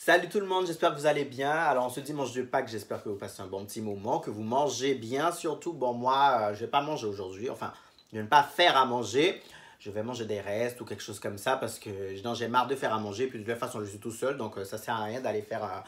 Salut tout le monde, j'espère que vous allez bien. Alors, en ce dimanche de Pâques, j'espère que vous passez un bon petit moment, que vous mangez bien surtout. Bon, moi, je vais pas manger aujourd'hui. Enfin, je vais pas faire à manger. Je vais manger des restes ou quelque chose comme ça parce que non, j'ai marre de faire à manger. Puis de toute façon, je suis tout seul, donc ça sert à rien d'aller faire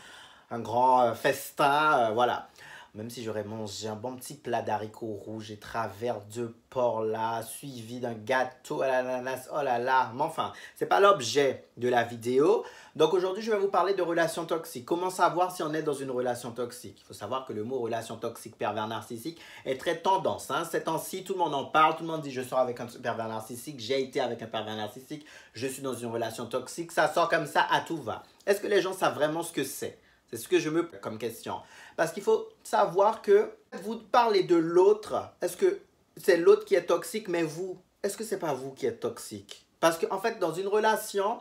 un grand festin. Voilà. Même si j'aurais mangé un bon petit plat d'haricots rouges et travers de porc là, suivi d'un gâteau à l'ananas, oh là là. Mais enfin, c'est pas l'objet de la vidéo. Donc aujourd'hui, je vais vous parler de relations toxiques. Comment savoir si on est dans une relation toxique? Il faut savoir que le mot relation toxique, pervers narcissique est très tendance. Ces temps-ci, tout le monde en parle, tout le monde dit je sors avec un pervers narcissique, j'ai été avec un pervers narcissique, je suis dans une relation toxique, ça sort comme ça à tout va. Est-ce que les gens savent vraiment ce que c'est? C'est ce que je me pose comme question. Parce qu'il faut savoir que vous parlez de l'autre. Est-ce que c'est l'autre qui est toxique, mais vous, est-ce que c'est pas vous qui êtes toxique? Parce qu'en fait, dans une relation,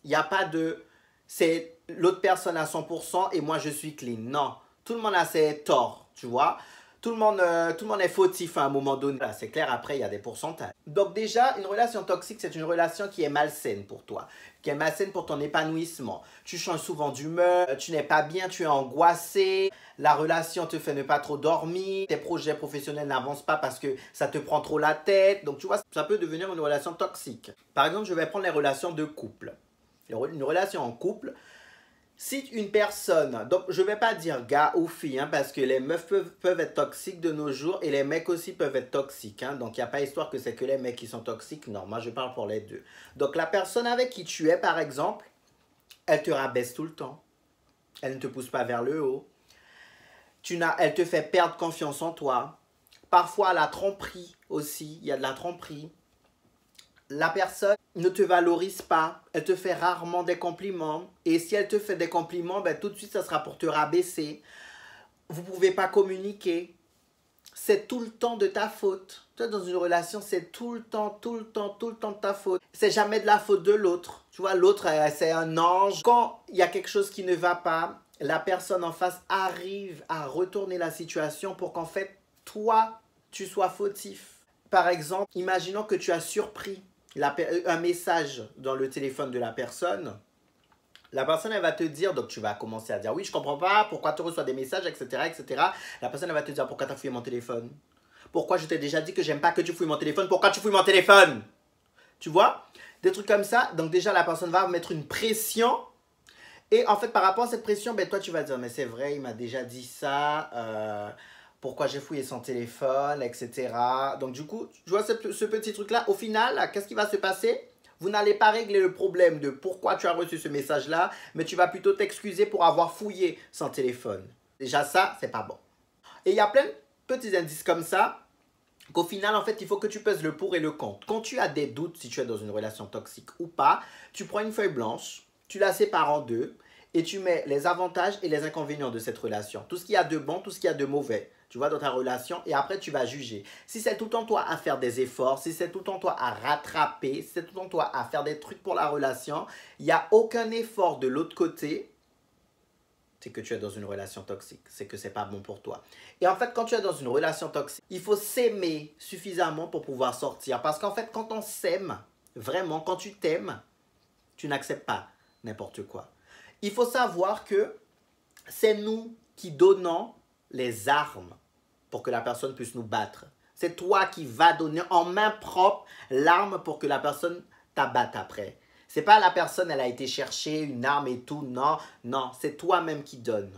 il n'y a pas de c'est l'autre personne à 100% et moi je suis clean. Non, tout le monde a ses torts, tu vois. Tout le monde est fautif à un moment donné. C'est clair, après, il y a des pourcentages. Donc déjà, une relation toxique, c'est une relation qui est malsaine pour toi, qui est malsaine pour ton épanouissement. Tu changes souvent d'humeur, tu n'es pas bien, tu es angoissé, la relation te fait ne pas trop dormir, tes projets professionnels n'avancent pas parce que ça te prend trop la tête. Donc tu vois, ça peut devenir une relation toxique. Par exemple, je vais prendre les relations de couple. Une relation en couple, si une personne, donc je ne vais pas dire gars ou fille, parce que les meufs peuvent être toxiques de nos jours et les mecs aussi peuvent être toxiques. Donc il n'y a pas histoire que c'est que les mecs qui sont toxiques. Non, moi je parle pour les deux. Donc la personne avec qui tu es, par exemple, elle te rabaisse tout le temps. Elle ne te pousse pas vers le haut. Elle te fait perdre confiance en toi. Parfois la tromperie aussi, il y a de la tromperie. La personne ne te valorise pas, elle te fait rarement des compliments. Et si elle te fait des compliments, ben, tout de suite, ça sera pour te rabaisser. Vous ne pouvez pas communiquer. C'est tout le temps de ta faute. Toi, dans une relation, c'est tout le temps de ta faute. C'est jamais de la faute de l'autre. Tu vois, l'autre, c'est un ange. Quand il y a quelque chose qui ne va pas, la personne en face arrive à retourner la situation pour qu'en fait, toi, tu sois fautif. Par exemple, imaginons que tu as surpris un message dans le téléphone de la personne elle va te dire, donc tu vas commencer à dire oui, je comprends pas pourquoi tu reçois des messages, etc., etc. La personne elle va te dire pourquoi tu as fouillé mon téléphone, pourquoi je t'ai déjà dit que j'aime pas que tu fouilles mon téléphone, pourquoi tu fouilles mon téléphone, tu vois, des trucs comme ça. Donc déjà la personne va mettre une pression et en fait par rapport à cette pression, ben toi tu vas dire mais c'est vrai, il m'a déjà dit ça, pourquoi j'ai fouillé son téléphone, etc. Donc du coup, tu vois ce petit truc-là, au final, qu'est-ce qui va se passer? Vous n'allez pas régler le problème de pourquoi tu as reçu ce message-là, mais tu vas plutôt t'excuser pour avoir fouillé son téléphone. Déjà ça, c'est pas bon. Et il y a plein de petits indices comme ça, qu'au final, en fait, il faut que tu pèses le pour et le contre. Quand tu as des doutes si tu es dans une relation toxique ou pas, tu prends une feuille blanche, tu la sépares en deux, et tu mets les avantages et les inconvénients de cette relation. Tout ce qu'il y a de bon, tout ce qu'il y a de mauvais, tu vois, dans ta relation, et après tu vas juger. Si c'est tout en toi à faire des efforts, si c'est tout en toi à rattraper, si c'est tout en toi à faire des trucs pour la relation, il n'y a aucun effort de l'autre côté, c'est que tu es dans une relation toxique, c'est que c'est pas bon pour toi. Et en fait, quand tu es dans une relation toxique, il faut s'aimer suffisamment pour pouvoir sortir. Parce qu'en fait, quand on s'aime, vraiment, quand tu t'aimes, tu n'acceptes pas n'importe quoi. Il faut savoir que c'est nous qui donnons les armes pour que la personne puisse nous battre. C'est toi qui vas donner en main propre l'arme pour que la personne t'abatte après. C'est pas la personne, elle a été chercher une arme et tout. Non, non, c'est toi-même qui donne.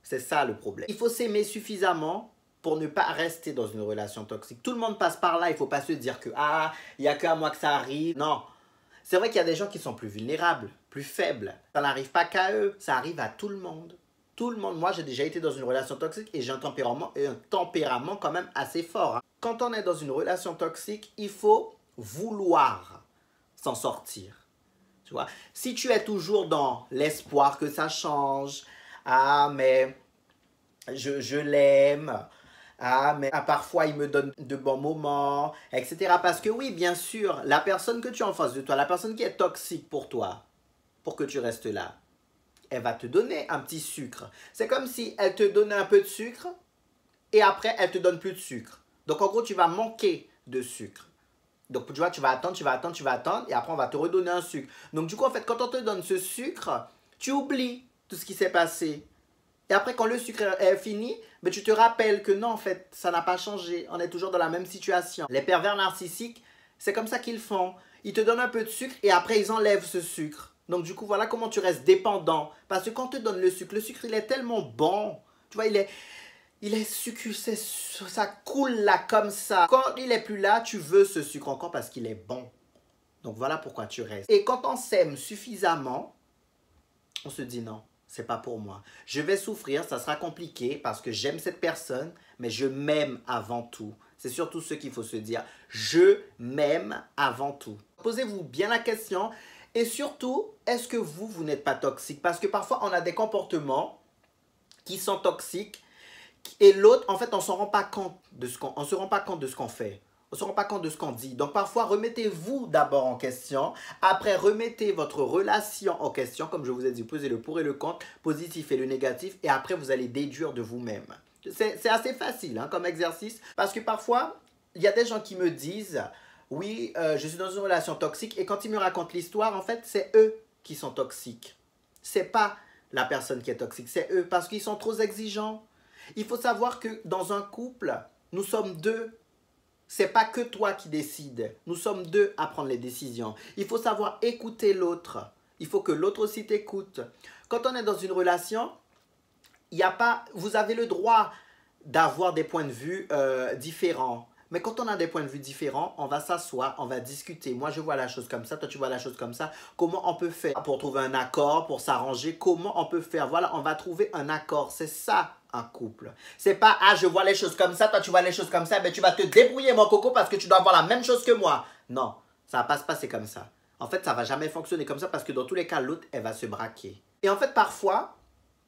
C'est ça le problème. Il faut s'aimer suffisamment pour ne pas rester dans une relation toxique. Tout le monde passe par là. Il ne faut pas se dire que ah, il n'y a qu'à moi que ça arrive. Non. C'est vrai qu'il y a des gens qui sont plus vulnérables, plus faibles. Ça n'arrive pas qu'à eux, ça arrive à tout le monde. Tout le monde. Moi, j'ai déjà été dans une relation toxique et j'ai un tempérament quand même assez fort. Quand on est dans une relation toxique, il faut vouloir s'en sortir. Tu vois? Si tu es toujours dans l'espoir que ça change, ah mais je l'aime, ah mais parfois il me donne de bons moments, etc. Parce que oui, bien sûr, la personne que tu as en face de toi, la personne qui est toxique pour toi, pour que tu restes là, elle va te donner un petit sucre. C'est comme si elle te donnait un peu de sucre et après elle te donne plus de sucre. Donc en gros, tu vas manquer de sucre. Donc tu vois, tu vas attendre et après on va te redonner un sucre. Donc du coup, en fait, quand on te donne ce sucre, tu oublies tout ce qui s'est passé. Et après, quand le sucre est fini, mais tu te rappelles que non, en fait, ça n'a pas changé. On est toujours dans la même situation. Les pervers narcissiques, c'est comme ça qu'ils font. Ils te donnent un peu de sucre et après, ils enlèvent ce sucre. Donc, du coup, voilà comment tu restes dépendant. Parce que quand on te donne le sucre, il est tellement bon. Tu vois, il est sucré, ça coule là comme ça. Quand il est plus là, tu veux ce sucre encore parce qu'il est bon. Donc, voilà pourquoi tu restes. Et quand on s'aime suffisamment, on se dit non. C'est pas pour moi. Je vais souffrir, ça sera compliqué parce que j'aime cette personne, mais je m'aime avant tout. C'est surtout ce qu'il faut se dire. Je m'aime avant tout. Posez-vous bien la question et surtout, est-ce que vous n'êtes pas toxique? Parce que parfois, on a des comportements qui sont toxiques et l'autre, en fait, on ne se rend pas compte de ce qu'on fait. On ne se rend pas compte de ce qu'on dit. Donc parfois, remettez-vous d'abord en question. Après, remettez votre relation en question. Comme je vous ai dit, posez le pour et le contre, positif et le négatif. Et après, vous allez déduire de vous-même. C'est assez facile hein, comme exercice. Parce que parfois, il y a des gens qui me disent, oui, je suis dans une relation toxique. Et quand ils me racontent l'histoire, en fait, c'est eux qui sont toxiques. C'est pas la personne qui est toxique, c'est eux. Parce qu'ils sont trop exigeants. Il faut savoir que dans un couple, nous sommes deux. C'est pas que toi qui décides. Nous sommes deux à prendre les décisions. Il faut savoir écouter l'autre. Il faut que l'autre aussi t'écoute. Quand on est dans une relation, vous avez le droit d'avoir des points de vue différents. Mais quand on a des points de vue différents, on va s'asseoir, on va discuter. Moi, je vois la chose comme ça, toi, tu vois la chose comme ça. Comment on peut faire pour trouver un accord, pour s'arranger? Comment on peut faire? Voilà, on va trouver un accord. C'est ça, un couple. C'est pas, ah, je vois les choses comme ça, toi, tu vois les choses comme ça, mais tu vas te débrouiller, mon coco, parce que tu dois avoir la même chose que moi. Non, ça va pas se passer comme ça. En fait, ça va jamais fonctionner comme ça parce que dans tous les cas, l'autre, elle va se braquer. Et en fait, parfois,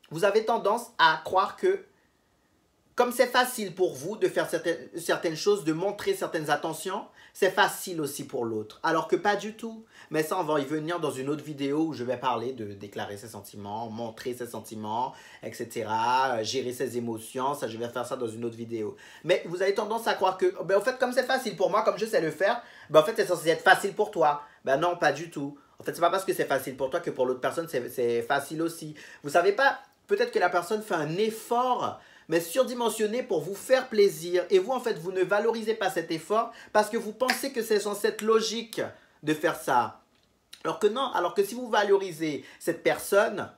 vous avez tendance à croire que comme c'est facile pour vous de faire certaines choses, de montrer certaines attentions, c'est facile aussi pour l'autre. Alors que pas du tout. Mais ça, on va y venir dans une autre vidéo où je vais parler de déclarer ses sentiments, montrer ses sentiments, etc. Gérer ses émotions. Ça, je vais faire ça dans une autre vidéo. Mais vous avez tendance à croire que, en fait, comme c'est facile pour moi, comme je sais le faire, en fait, c'est censé être facile pour toi. Ben non, pas du tout. En fait, c'est pas parce que c'est facile pour toi que pour l'autre personne, c'est facile aussi. Vous savez pas, peut-être que la personne fait un effort mais surdimensionné pour vous faire plaisir. Et vous, en fait, vous ne valorisez pas cet effort parce que vous pensez que c'est censé être logique de faire ça. Alors que non, alors que si vous valorisez cette personne,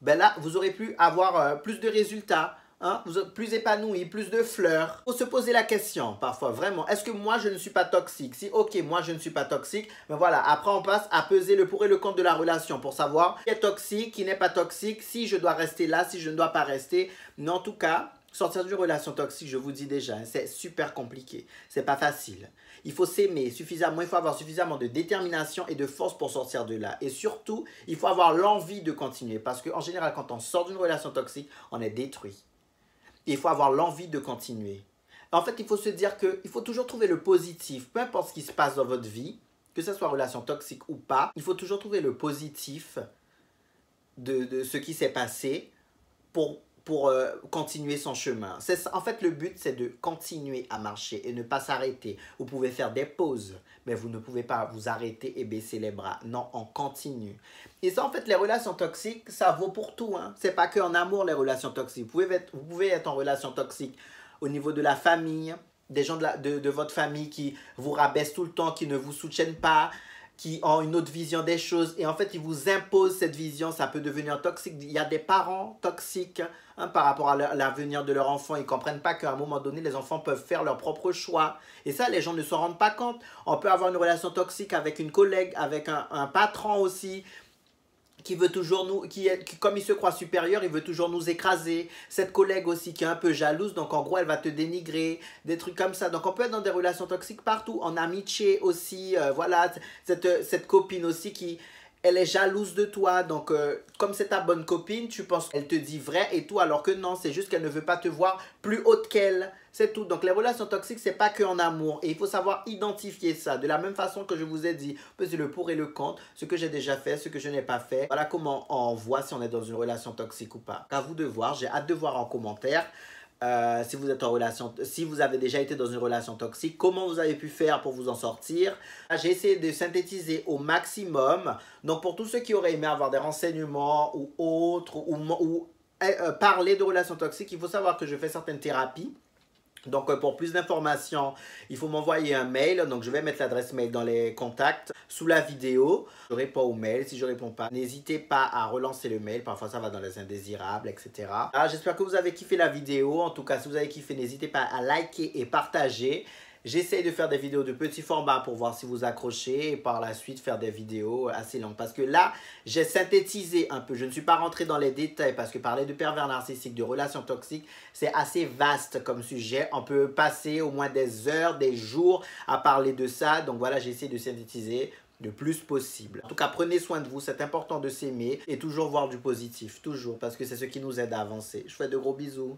ben là, vous aurez pu avoir plus de résultats, hein, vous êtes plus épanoui, plus de fleurs. Il faut se poser la question parfois, vraiment, est-ce que moi je ne suis pas toxique? Si ok, moi je ne suis pas toxique, ben voilà, après on passe à peser le pour et le contre de la relation pour savoir qui est toxique, qui n'est pas toxique, si je dois rester là, si je ne dois pas rester. Mais en tout cas, sortir d'une relation toxique, je vous dis déjà, c'est super compliqué. C'est pas facile. Il faut s'aimer suffisamment, il faut avoir suffisamment de détermination et de force pour sortir de là. Et surtout, il faut avoir l'envie de continuer. Parce qu'en général, quand on sort d'une relation toxique, on est détruit. Et il faut avoir l'envie de continuer. En fait, il faut se dire qu'il faut toujours trouver le positif. Peu importe ce qui se passe dans votre vie, que ce soit relation toxique ou pas, il faut toujours trouver le positif de ce qui s'est passé pour continuer son chemin. En fait, le but, c'est de continuer à marcher et ne pas s'arrêter. Vous pouvez faire des pauses, mais vous ne pouvez pas vous arrêter et baisser les bras. Non, on continue. Et ça, en fait, les relations toxiques, ça vaut pour tout. Hein. C'est pas qu'en amour, les relations toxiques. Vous pouvez être en relation toxique au niveau de la famille, des gens de votre famille qui vous rabaissent tout le temps, qui ne vous soutiennent pas, qui ont une autre vision des choses et en fait ils vous imposent cette vision, ça peut devenir toxique. Il y a des parents toxiques hein, par rapport à l'avenir de leur enfant. Ils ne comprennent pas qu'à un moment donné les enfants peuvent faire leur propre choix et ça les gens ne s'en rendent pas compte. On peut avoir une relation toxique avec une collègue, avec un patron aussi qui veut toujours comme il se croit supérieur, il veut toujours nous écraser. Cette collègue aussi qui est un peu jalouse, donc en gros elle va te dénigrer, des trucs comme ça. Donc on peut être dans des relations toxiques partout, en amitié aussi, voilà, cette copine aussi qui, elle est jalouse de toi, donc comme c'est ta bonne copine, tu penses qu'elle te dit vrai et tout, alors que non, c'est juste qu'elle ne veut pas te voir plus haute qu'elle, c'est tout. Donc les relations toxiques, c'est pas que en amour, et il faut savoir identifier ça, de la même façon que je vous ai dit, peser le pour et le contre, ce que j'ai déjà fait, ce que je n'ai pas fait, voilà comment on voit si on est dans une relation toxique ou pas. À vous de voir, j'ai hâte de voir en commentaire. si vous êtes en relation, si vous avez déjà été dans une relation toxique, comment vous avez pu faire pour vous en sortir. J'ai essayé de synthétiser au maximum. Donc pour tous ceux qui auraient aimé avoir des renseignements ou autres, ou parler de relations toxiques, il faut savoir que je fais certaines thérapies. Donc pour plus d'informations, il faut m'envoyer un mail. Donc je vais mettre l'adresse mail dans les contacts sous la vidéo. Je réponds au mail. Si je ne réponds pas, n'hésitez pas à relancer le mail. Parfois ça va dans les indésirables, etc. J'espère que vous avez kiffé la vidéo. En tout cas, si vous avez kiffé, n'hésitez pas à liker et partager. J'essaye de faire des vidéos de petits formats pour voir si vous accrochez et par la suite faire des vidéos assez longues. Parce que là, j'ai synthétisé un peu. Je ne suis pas rentré dans les détails parce que parler de pervers narcissiques, de relations toxiques, c'est assez vaste comme sujet. On peut passer au moins des heures, des jours à parler de ça. Donc voilà, j'ai essayé de synthétiser le plus possible. En tout cas, prenez soin de vous. C'est important de s'aimer et toujours voir du positif. Toujours, parce que c'est ce qui nous aide à avancer. Je vous fais de gros bisous.